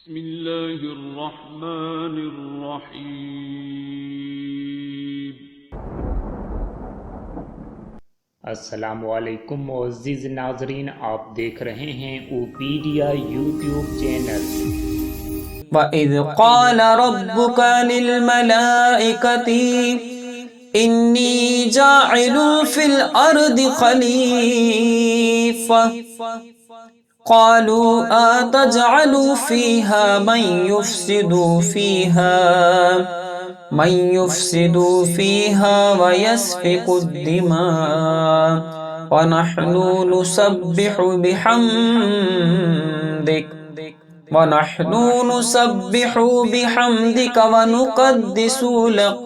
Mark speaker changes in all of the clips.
Speaker 1: بسم الله الرحمن الرحیم.
Speaker 2: अस्सलाम वालेकुम मुअज़्ज़िज़ नाज़रीन, आप देख रहे हैं उपेdia यूट्यूब चैनल।
Speaker 3: وَإِذْ قَالَ رَبُّكَ لِلْمَلَائِكَةِ إِنِّي جَاعِلٌ فِي الْأَرْضِ خَلِيفَةً قَالُوا أَتَجْعَلُ فِيهَا مَن يُفْسِدُ فِيهَا وَيَسْفِكُ الدِّمَاءَ وَنَحْنُ نُسَبِّحُ بِحَمْدِكَ وَنُقَدِّسُ لَكَ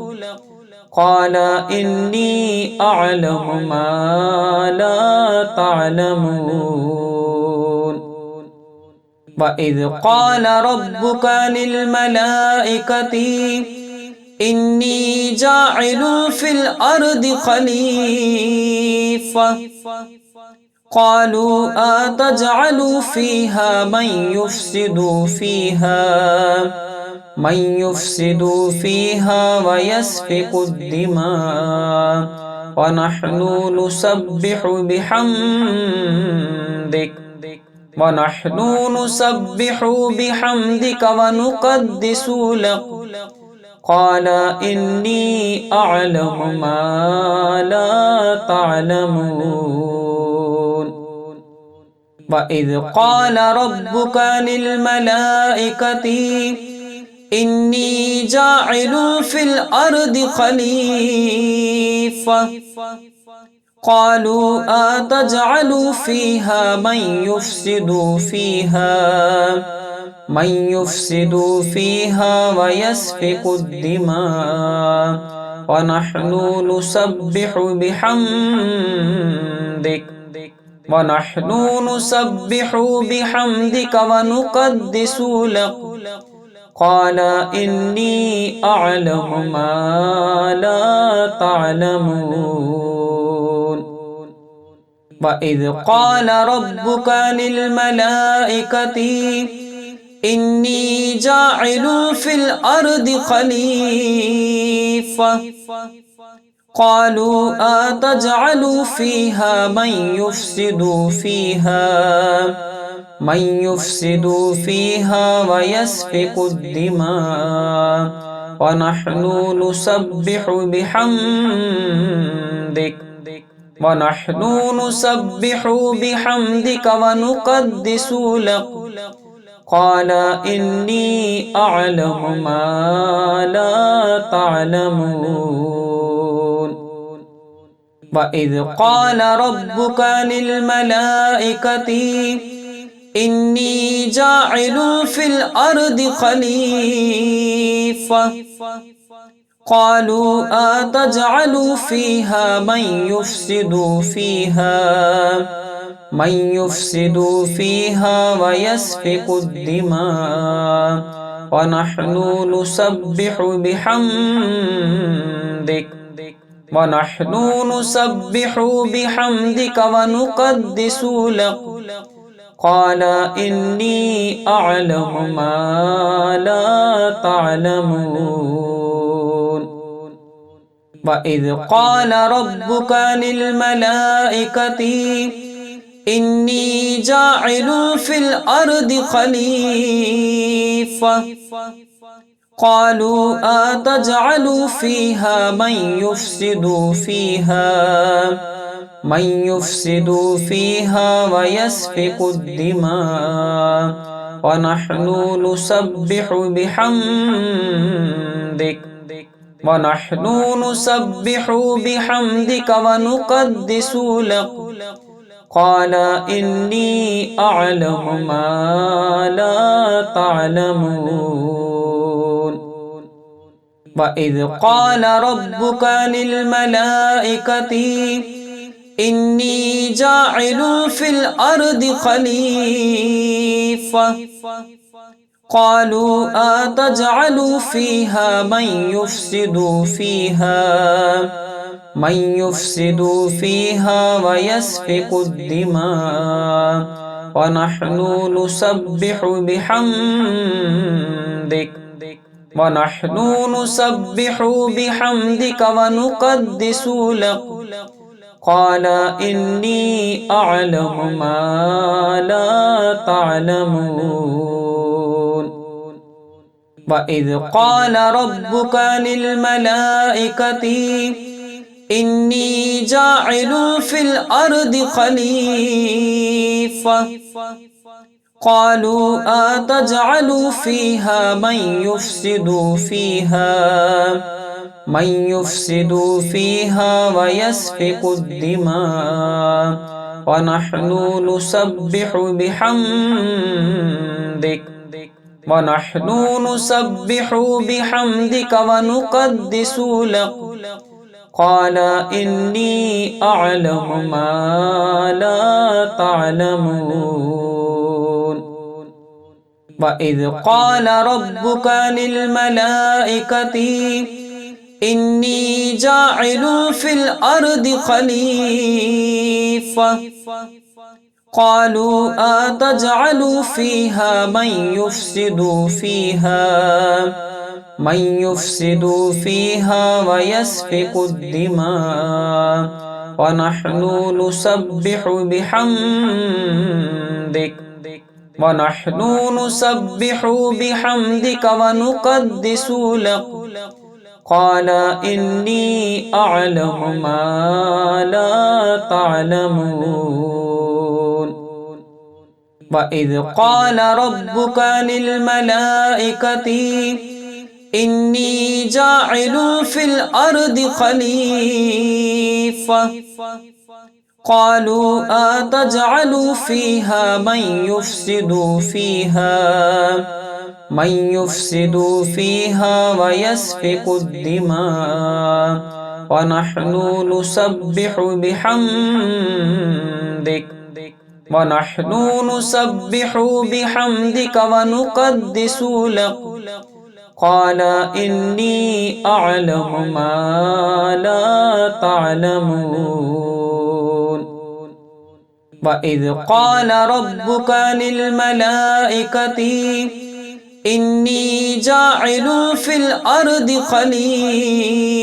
Speaker 3: قَالَ إِنِّي أَعْلَمُ مَا لَا تَعْلَمُونَ وَإِذْ قَالَ رَبُّكَ لِلْمَلَائِكَةِ إِنِّي جَاعِلٌ فِي الْأَرْضِ خَلِيفَةً قَالُوا أَتَجْعَلُ فِيهَا مَن يُفْسِدُ فِيهَا وَيَسْفِكُ الدِّمَاءَ وَنَحْنُ نُسَبِّحُ بِحَمْدِكَ وَنُقَدِّسُ لَكَ قَالَ إِنِّي أَعْلَمُ مَا لَا تَعْلَمُونَ وَإِذْ قَالَ رَبُّكَ لِلْمَلَائِكَةِ إِنِّي جَاعِلٌ فِي الْأَرْضِ خَلِيفَةً قَالُوا أَتَجْعَلُ فِيهَا مَن يُفْسِدُ فِيهَا وَيَسْفِكُ الدِّمَاءَ وَنَحْنُ نُسَبِّحُ بِحَمْدِكَ وَنُقَدِّسُ لَكَ قَالَ إِنِّي أَعْلَمُ مَا لَا تَعْلَمُونَ وَإِذْ قَالَ رَبُّكَ لِلْمَلَائِكَةِ إِنِّي جَاعِلٌ فِي الْأَرْضِ خَلِيفَةً قَالُوا أَتَجْعَلُ فِيهَا مَن يُفْسِدُ فِيهَا وَيَسْفِكُ الدِّمَاءَ وَنَحْنُ نُسَبِّحُ بِحَمْدِكَ وَنُقَدِّسُ لَكَ قَالَ إِنِّي أَعْلَمُ مَا لَا تَعْلَمُونَ وَإِذْ قَالَ رَبُّكَ لِلْمَلَائِكَةِ إِنِّي جَاعِلٌ فِي الْأَرْضِ خَلِيفَةً قَالُوا أَتَجْعَلُ فِيهَا مَن يُفْسِدُ فِيهَا وَيَسْفِكُ الدِّمَاءَ وَنَحْنُ نُسَبِّحُ بِحَمْدِكَ وَنُقَدِّسُ لَكَ قَالَ إِنِّي أَعْلَمُ مَا لَا تَعْلَمُونَ وَإِذْ قَالَ رَبُّكَ لِلْمَلَائِكَةِ إِنِّي جَاعِلٌ فِي الْأَرْضِ خَلِيفَةً قَالُوا أَتَجْعَلُ فِيهَا مَن يُفْسِدُ فِيهَا وَيَسْفِكُ الدِّمَاءَ وَنَحْنُ نُسَبِّحُ بِحَمْدِكَ وَنُقَدِّسُ لَكَ قَالَ إِنِّي أَعْلَمُ مَا لَا تَعْلَمُونَ وَإِذْ قَالَ رَبُّكَ لِلْمَلَائِكَةِ إِنِّي جَاعِلٌ فِي الْأَرْضِ خَلِيفَةً قَالُوا أَتَجْعَلُ فِيهَا مَن يُفْسِدُ فِيهَا وَيَسْفِكُ الدِّمَاءَ ونحن نسبح بحمدك ونحن نسبح بحمدك ونقدس لك قال إني أعلم ما لا تعلمون وإذ قال ربك للملائكة إني جاعل في الأرض خليفة قالوا أتجعل فيها من يفسد فيها ويسفك الدماء ونحن نسبح بحمدك ونقدس لك قال إني أعلم ما لا تعلمون وإذ قال ربك للملائكة إني جاعل في الأرض خليفة قالوا أتجعل فيها من يفسد فيها ويسفك الدماء ونحن نسبح بحمدك ونقدس لك قال إني أعلم ما لا تعلمون وإذ قال ربك للملائكة إني جاعل في الأرض خليفة قالوا أتجعل فيها من يفسد فيها ويسفك الدماء ونحن نسبح بحمدك ونقدس لك قال إني أعلم ما لا تعلمون وإذ قال ربك للملائكة إني جاعل في الأرض خليفة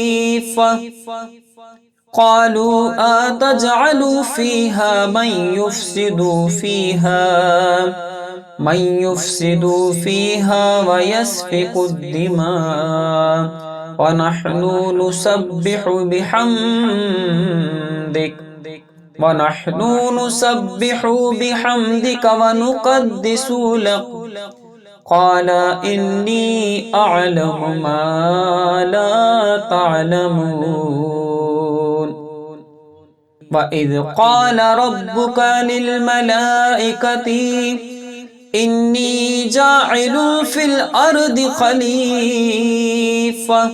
Speaker 3: قالوا أتجعل فيها من يفسد فيها ويسفك الدماء ونحن نسبح بحمدك ونقدس لك قال إني أعلم ما لا تعلمون وإذ قال ربك للملائكة إني جاعل في الأرض خليفة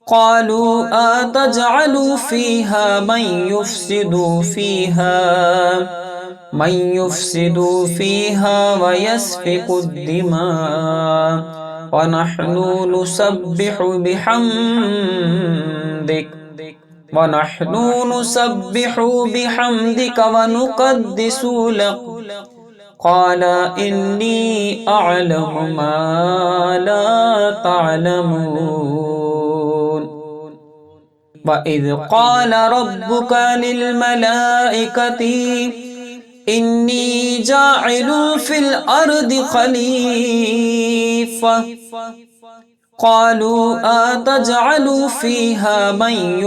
Speaker 3: قالوا أتجعل فيها من يفسد فيها ويسفك الدماء ونحن نسبح بحمدك ونقدس لك قال إني أعلم ما لا تعلمون وإذ قال ربك للملائكة إني جاعل في الأرض خليفة قالوا أتجعل فيها من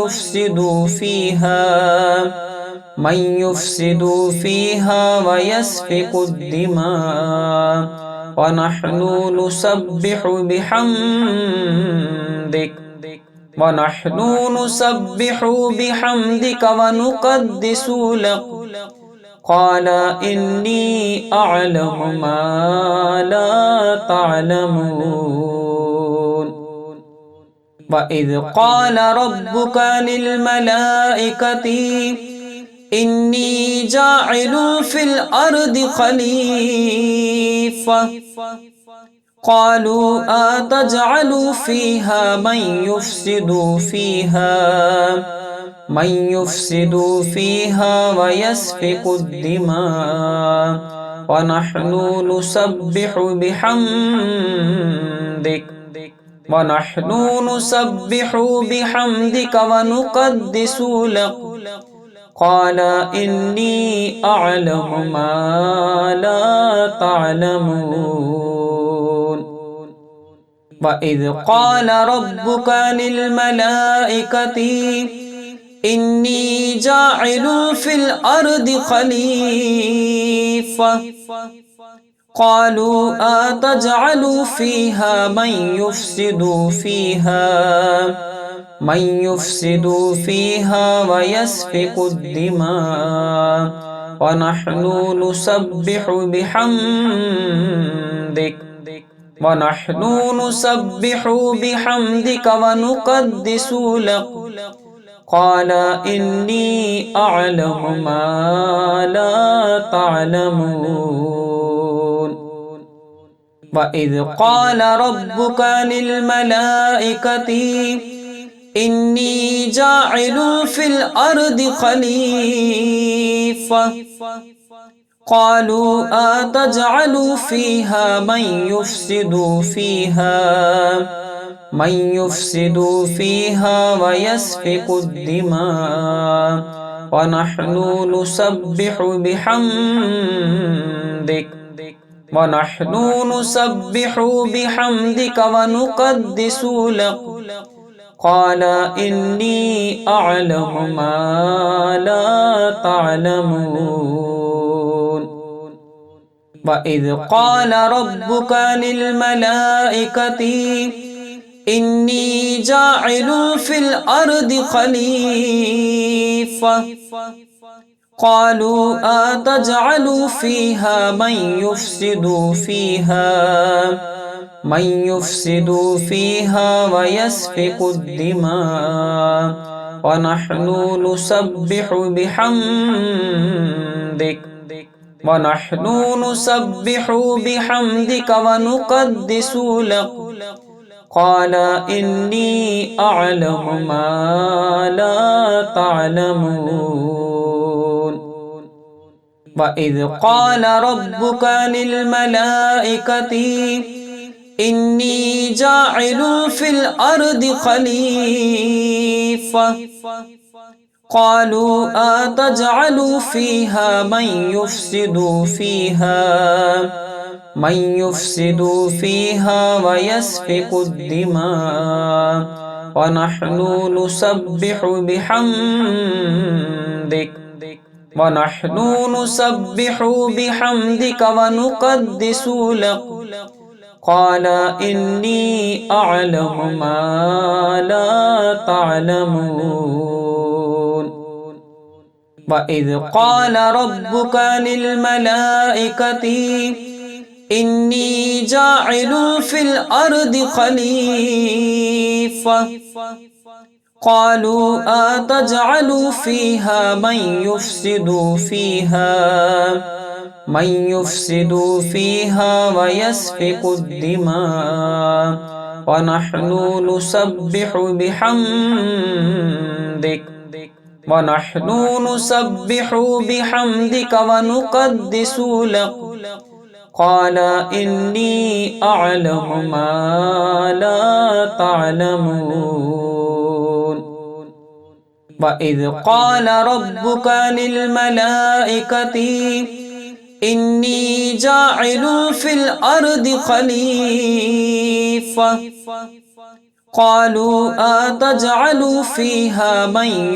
Speaker 3: يفسد فيها ويسفك الدماء ونحن نسبح بحمدك ونقدس لك قال إني أعلم ما لا تعلمون وإذ قال ربك للملائكة إني جاعل في الأرض خليفة قالوا أتجعل فيها من من يفسد فيها ويسفك الدماء ونحن نسبح بحمدك ونقدس لك قال إني أعلم ما لا تعلمون وإذ قال ربك للملائكة إني جاعل في الأرض خليفة قالوا أتجعل فيها من يفسد فيها ويسفك الدماء ونحن نسبح بحمدك ونقدس لك قال إني أعلم ما لا تعلمون وإذ قال ربك للملائكة إني جاعل في الأرض خليفة قالوا أتجعل فيها من يفسد فيها ويسفك الدماء ونحن نسبح بحمدك ونقدس لك قال إني أعلم ما لا تعلمون وإذ قال ربك للملائكة إني جاعل في الأرض خليفة قالوا أتجعل فيها من يفسد فيها ويسفك الدماء ونحن نسبح بحمدك ونقدس لك قال إني أعلم ما لا تعلمون وإذ قال ربك للملائكة إني جاعل في الأرض خليفة قالوا أتجعل فيها من يفسد فيها ويسفك الدماء ونحن نسبح بحمدك ونقدس لك قال إني أعلم ما لا تعلمون وإذ قال ربك للملائكة إني جاعل في الأرض خليفة قالوا أتجعل فيها من يفسد فيها ويسفك الدماء ونحن نسبح بحمدك ونقدس لك قال إني أعلم ما لا تعلمون وإذ قال ربك للملائكة إني جاعل في الأرض خليفة قالوا أتجعل فيها من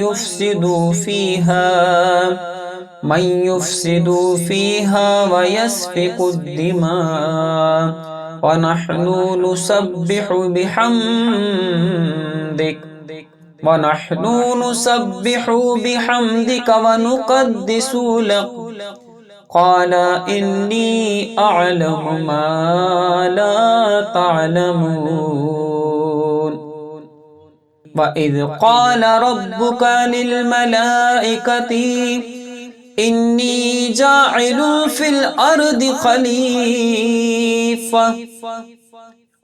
Speaker 3: يفسد فيها ويسفك الدماء ونحن نسبح بحمدك ونقدس لك قال إني أعلم ما لا تعلمون وإذ قال ربك للملائكة إني جاعل في الأرض خليفة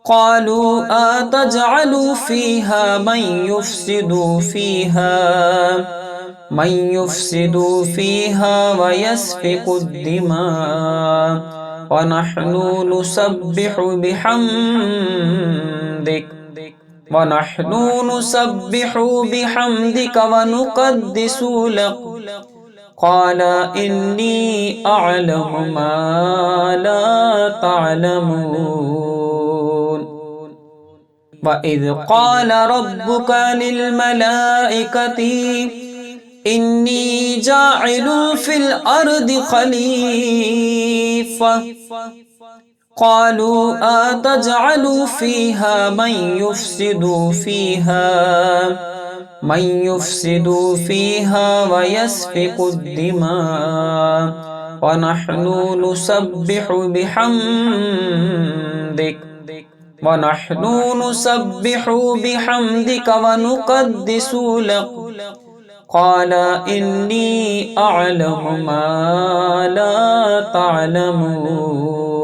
Speaker 3: قالوا أتجعل فيها من يفسد فيها ويسفك الدماء ونحن نسبح بحمدك ونقدس لك قال إني أعلم ما لا تعلمون وإذ قال ربك للملائكة إني جاعل في الأرض خليفة قالوا أتجعل فيها من يفسد فيها ويسفك الدماء ونحن نسبح بحمدك ونقدس لك قال إني أعلم ما لا تعلمون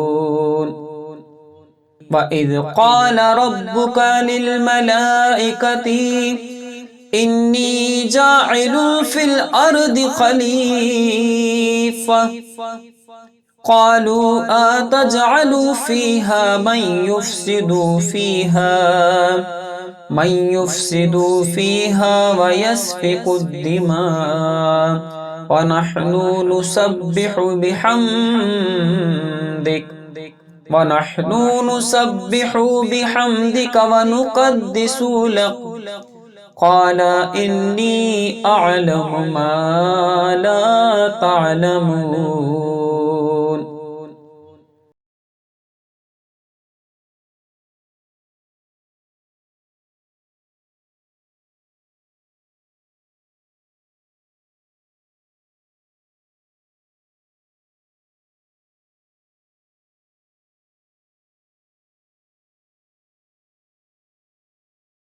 Speaker 3: وإذ قال ربك للملائكة إني جاعل في الأرض خليفة قالوا أتجعل فيها من يفسد فيها ويسفك الدماء ونحن نسبح بحمدك ونقدس لك قال إني أعلم ما لا تعلمون